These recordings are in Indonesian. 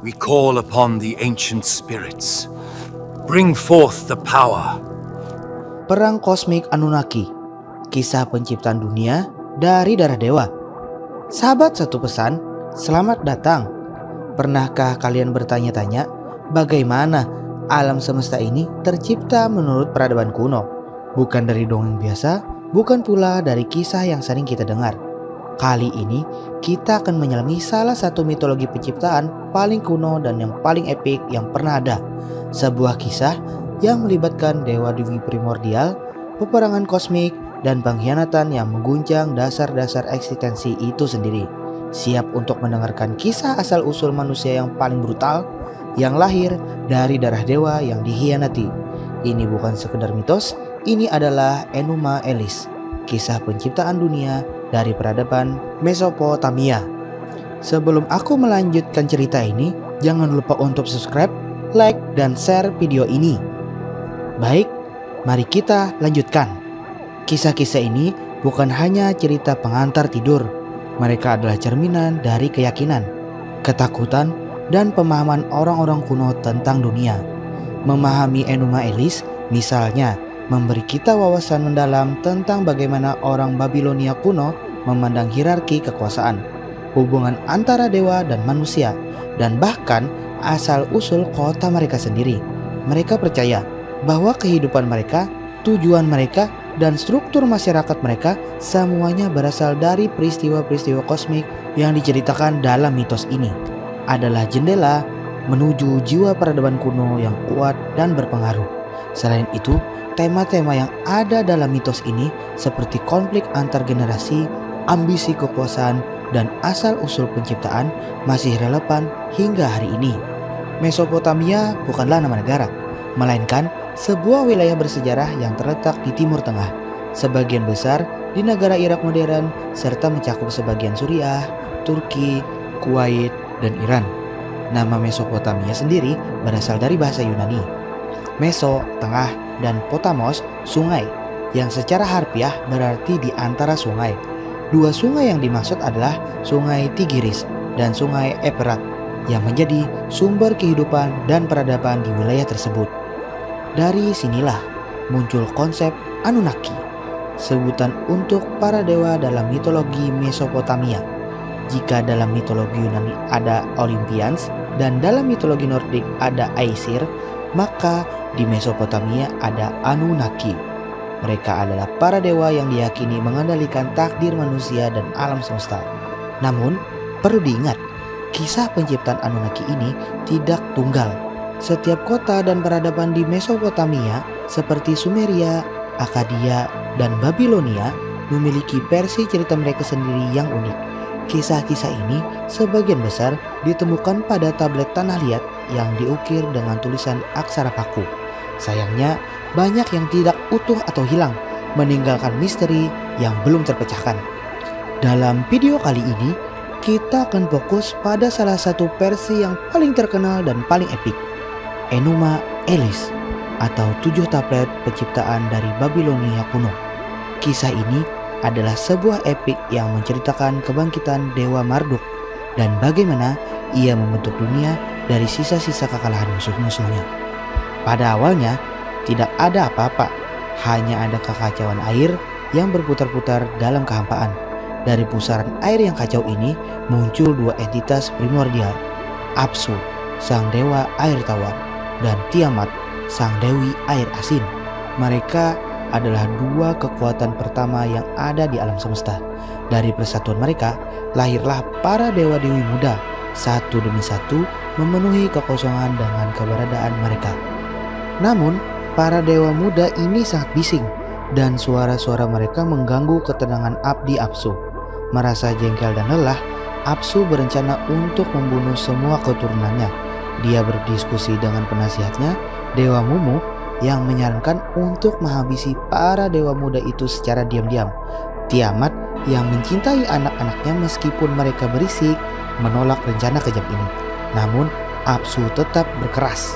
We call upon the ancient spirits. Bring forth the power. Perang Kosmik Anunnaki, kisah penciptaan dunia dari darah dewa. Sahabat satu pesan, selamat datang. Pernahkah kalian bertanya-tanya bagaimana alam semesta ini tercipta menurut peradaban kuno? Bukan dari dongeng biasa, bukan pula dari kisah yang sering kita dengar. Kali ini kita akan menyelami salah satu mitologi penciptaan paling kuno dan yang paling epik yang pernah ada. Sebuah kisah yang melibatkan dewa-dewi primordial, peperangan kosmik, dan pengkhianatan yang mengguncang dasar-dasar eksistensi itu sendiri. Siap untuk mendengarkan kisah asal-usul manusia yang paling brutal, yang lahir dari darah dewa yang dikhianati. Ini bukan sekedar mitos, ini adalah Enuma Elish, kisah penciptaan dunia dari peradaban Mesopotamia. Sebelum aku melanjutkan cerita ini, jangan lupa untuk subscribe, like, dan share video ini. Baik, mari kita lanjutkan. Kisah-kisah ini bukan hanya cerita pengantar tidur. Mereka adalah cerminan dari keyakinan, ketakutan, dan pemahaman orang-orang kuno tentang dunia. Memahami Enuma Elish, misalnya, memberi kita wawasan mendalam tentang bagaimana orang Babilonia kuno memandang hierarki kekuasaan, hubungan antara dewa dan manusia, dan bahkan asal-usul kota mereka sendiri. Mereka percaya bahwa kehidupan mereka, tujuan mereka, dan struktur masyarakat mereka semuanya berasal dari peristiwa-peristiwa kosmik yang diceritakan dalam mitos ini. Adalah jendela menuju jiwa peradaban kuno yang kuat dan berpengaruh. Selain itu, tema-tema yang ada dalam mitos ini seperti konflik antar generasi, ambisi kekuasaan, dan asal-usul penciptaan masih relevan hingga hari ini. Mesopotamia bukanlah nama negara, melainkan sebuah wilayah bersejarah yang terletak di Timur Tengah, sebagian besar di negara Irak modern, serta mencakup sebagian Suriah, Turki, Kuwait, dan Iran. Nama Mesopotamia sendiri berasal dari bahasa Yunani. Meso, tengah, dan Potamos, sungai, yang secara harfiah berarti di antara sungai. Dua sungai yang dimaksud adalah Sungai Tigris dan Sungai Efrat, yang menjadi sumber kehidupan dan peradaban di wilayah tersebut. Dari sinilah muncul konsep Anunnaki, sebutan untuk para dewa dalam mitologi Mesopotamia. Jika dalam mitologi Yunani ada Olympians dan dalam mitologi Nordik ada Aesir, maka di Mesopotamia ada Anunnaki. Mereka adalah para dewa yang diyakini mengendalikan takdir manusia dan alam semesta. Namun, perlu diingat, kisah penciptaan Anunnaki ini tidak tunggal. Setiap kota dan peradaban di Mesopotamia seperti Sumeria, Akkadia, dan Babilonia memiliki versi cerita mereka sendiri yang unik. Kisah-kisah ini sebagian besar ditemukan pada tablet tanah liat yang diukir dengan tulisan aksara paku. Sayangnya, banyak yang tidak utuh atau hilang, meninggalkan misteri yang belum terpecahkan. Dalam video kali ini, kita akan fokus pada salah satu versi yang paling terkenal dan paling epik, Enuma Elish, atau 7 tablet penciptaan dari Babilonia kuno. Kisah ini adalah sebuah epik yang menceritakan kebangkitan Dewa Marduk dan bagaimana ia membentuk dunia dari sisa-sisa kekalahan musuh-musuhnya. Pada awalnya, tidak ada apa-apa, hanya ada kekacauan air yang berputar-putar dalam kehampaan. Dari pusaran air yang kacau ini muncul dua entitas primordial, Apsu, sang dewa air tawar, dan Tiamat, sang dewi air asin. Mereka adalah dua kekuatan pertama yang ada di alam semesta. Dari persatuan mereka, lahirlah para dewa-dewi muda, satu demi satu memenuhi kekosongan dengan keberadaan mereka. Namun, para dewa muda ini sangat bising, dan suara-suara mereka mengganggu ketenangan abdi Apsu. Merasa jengkel dan lelah, Apsu berencana untuk membunuh semua keturunannya. Dia berdiskusi dengan penasihatnya, Dewa Mumu, yang menyarankan untuk menghabisi para dewa muda itu secara diam-diam. Tiamat, yang mencintai anak-anaknya meskipun mereka berisik, menolak rencana kejam ini. Namun, Apsu tetap berkeras.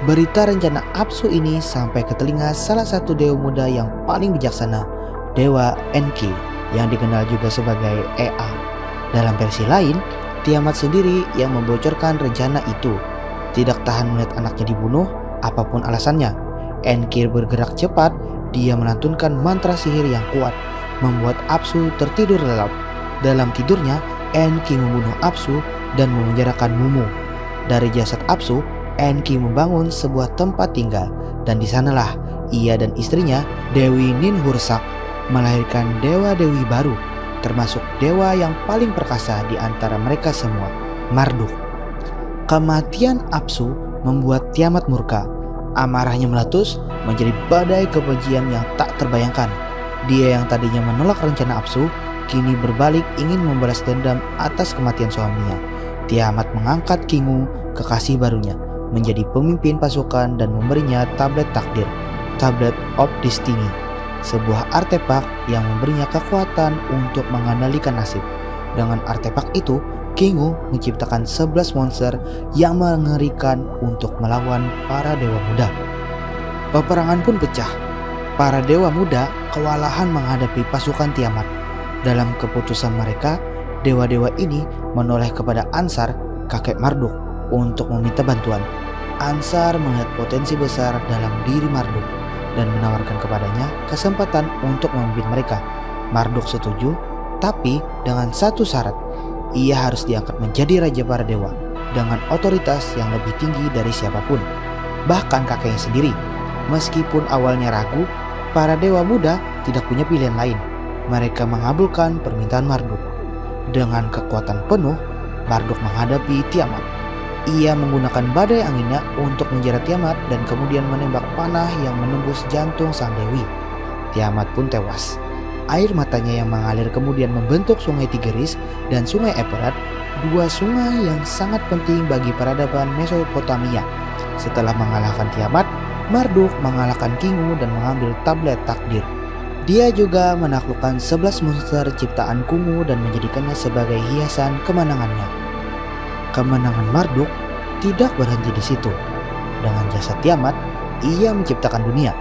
Berita rencana Apsu ini sampai ke telinga salah satu dewa muda yang paling bijaksana, Dewa Enki, yang dikenal juga sebagai Ea. Dalam versi lain, Tiamat sendiri yang membocorkan rencana itu. Tidak tahan melihat anaknya dibunuh, apapun alasannya, Enki bergerak cepat. Dia melantunkan mantra sihir yang kuat, membuat Apsu tertidur lelap. Dalam tidurnya, Enki membunuh Apsu dan memenjarakan Mumu. Dari jasad Apsu, Enki membangun sebuah tempat tinggal, dan di sanalah ia dan istrinya, Dewi Ninhursak, melahirkan dewa-dewi baru, termasuk dewa yang paling perkasa di antara mereka semua, Marduk. Kematian Apsu membuat Tiamat murka. Amarahnya meletus menjadi badai kebencian yang tak terbayangkan. Dia yang tadinya menolak rencana Apsu, kini berbalik ingin membalas dendam atas kematian suaminya. Tiamat mengangkat Kingu, kekasih barunya, menjadi pemimpin pasukan dan memberinya tablet takdir, Tablet of Destiny, sebuah artefak yang memberinya kekuatan untuk mengendalikan nasib. Dengan artefak itu, Kingu menciptakan 11 monster yang mengerikan untuk melawan para dewa muda. Peperangan pun pecah. Para dewa muda kewalahan menghadapi pasukan Tiamat. Dalam keputusan mereka, dewa-dewa ini menoleh kepada Ansar, kakek Marduk, untuk meminta bantuan. Ansar melihat potensi besar dalam diri Marduk dan menawarkan kepadanya kesempatan untuk memimpin mereka. Marduk setuju, tapi dengan satu syarat. Ia harus diangkat menjadi raja para dewa dengan otoritas yang lebih tinggi dari siapapun, bahkan kakeknya sendiri. Meskipun awalnya ragu, para dewa muda tidak punya pilihan lain. Mereka mengabulkan permintaan Marduk. Dengan kekuatan penuh, Marduk menghadapi Tiamat. Ia menggunakan badai anginnya untuk menjerat Tiamat dan kemudian menembak panah yang menembus jantung sang dewi. Tiamat pun tewas. Air matanya yang mengalir kemudian membentuk sungai Tigris dan sungai Efrat, dua sungai yang sangat penting bagi peradaban Mesopotamia. Setelah mengalahkan Tiamat, Marduk mengalahkan Kingu dan mengambil tablet takdir. Dia juga menaklukkan 11 monster ciptaan Kungu dan menjadikannya sebagai hiasan kemenangannya. Kemenangan Marduk tidak berhenti di situ. Dengan jasad Tiamat, ia menciptakan dunia.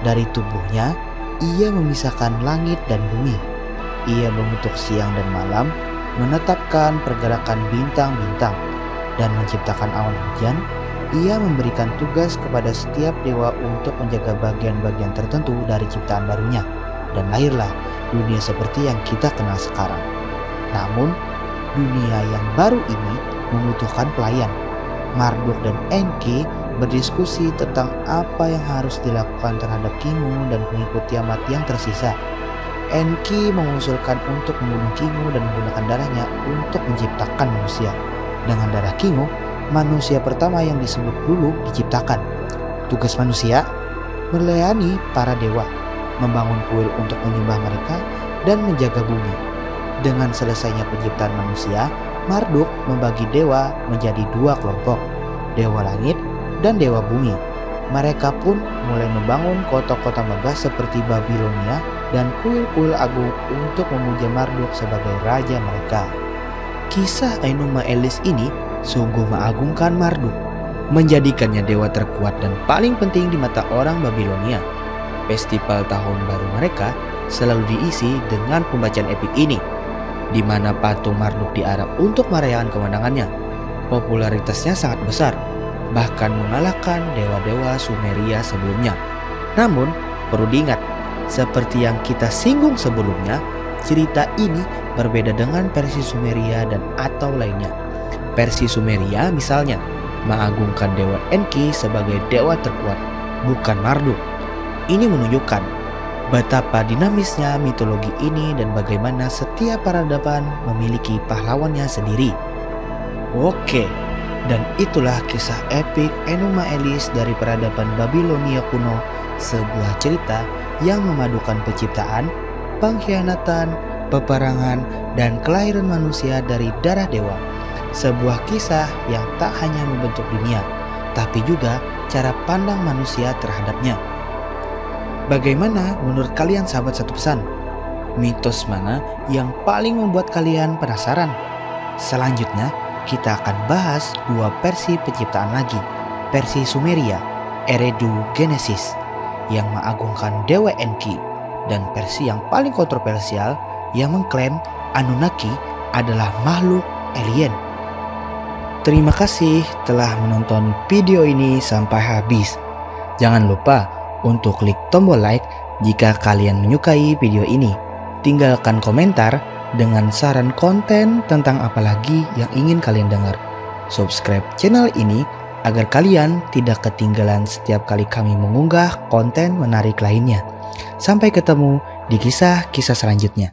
Dari tubuhnya, ia memisahkan langit dan bumi. Ia membentuk siang dan malam, menetapkan pergerakan bintang-bintang, dan menciptakan awan hujan. Ia memberikan tugas kepada setiap dewa untuk menjaga bagian-bagian tertentu dari ciptaan barunya, dan lahirlah dunia seperti yang kita kenal sekarang. Namun, dunia yang baru ini membutuhkan pelayan. Marduk dan Enki berdiskusi tentang apa yang harus dilakukan terhadap Kingu dan pengikut Tiamat yang tersisa. Enki mengusulkan untuk membunuh Kingu dan menggunakan darahnya untuk menciptakan manusia. Dengan darah Kingu, manusia pertama yang disebut dulu diciptakan. Tugas manusia melayani para dewa, membangun kuil untuk menyembah mereka, dan menjaga bumi. Dengan selesainya penciptaan manusia, Marduk membagi dewa menjadi dua kelompok, dewa langit dan dewa bumi. Mereka pun mulai membangun kota-kota megah seperti Babilonia dan kuil-kuil agung untuk memuja Marduk sebagai raja mereka. Kisah Enuma Elis ini sungguh mengagungkan Marduk, menjadikannya dewa terkuat dan paling penting di mata orang Babilonia. Festival tahun baru mereka selalu diisi dengan pembacaan epik ini, di mana patung Marduk diarak untuk merayakan kemenangannya. Popularitasnya sangat besar, bahkan mengalahkan dewa-dewa Sumeria sebelumnya. Namun, perlu diingat, seperti yang kita singgung sebelumnya, cerita ini berbeda dengan versi Sumeria dan atau lainnya. Versi Sumeria misalnya mengagungkan dewa Enki sebagai dewa terkuat, bukan Marduk. Ini menunjukkan betapa dinamisnya mitologi ini dan bagaimana setiap peradaban memiliki pahlawannya sendiri. Oke, dan itulah kisah epik Enuma Elis dari peradaban Babilonia kuno, sebuah cerita yang memadukan penciptaan, pengkhianatan, peperangan, dan kelahiran manusia dari darah dewa. Sebuah kisah yang tak hanya membentuk dunia, tapi juga cara pandang manusia terhadapnya. Bagaimana menurut kalian sahabat satu pesan? Mitos mana yang paling membuat kalian penasaran? Selanjutnya, kita akan bahas dua versi penciptaan lagi. Versi Sumeria, Eridu Genesis, yang mengagungkan dewa Enki, dan versi yang paling kontroversial yang mengklaim Anunnaki adalah makhluk alien. Terima kasih telah menonton video ini sampai habis. Jangan lupa untuk klik tombol like jika kalian menyukai video ini. Tinggalkan komentar dengan saran konten tentang apa lagi yang ingin kalian dengar. Subscribe channel ini agar kalian tidak ketinggalan setiap kali kami mengunggah konten menarik lainnya. Sampai ketemu di kisah-kisah selanjutnya.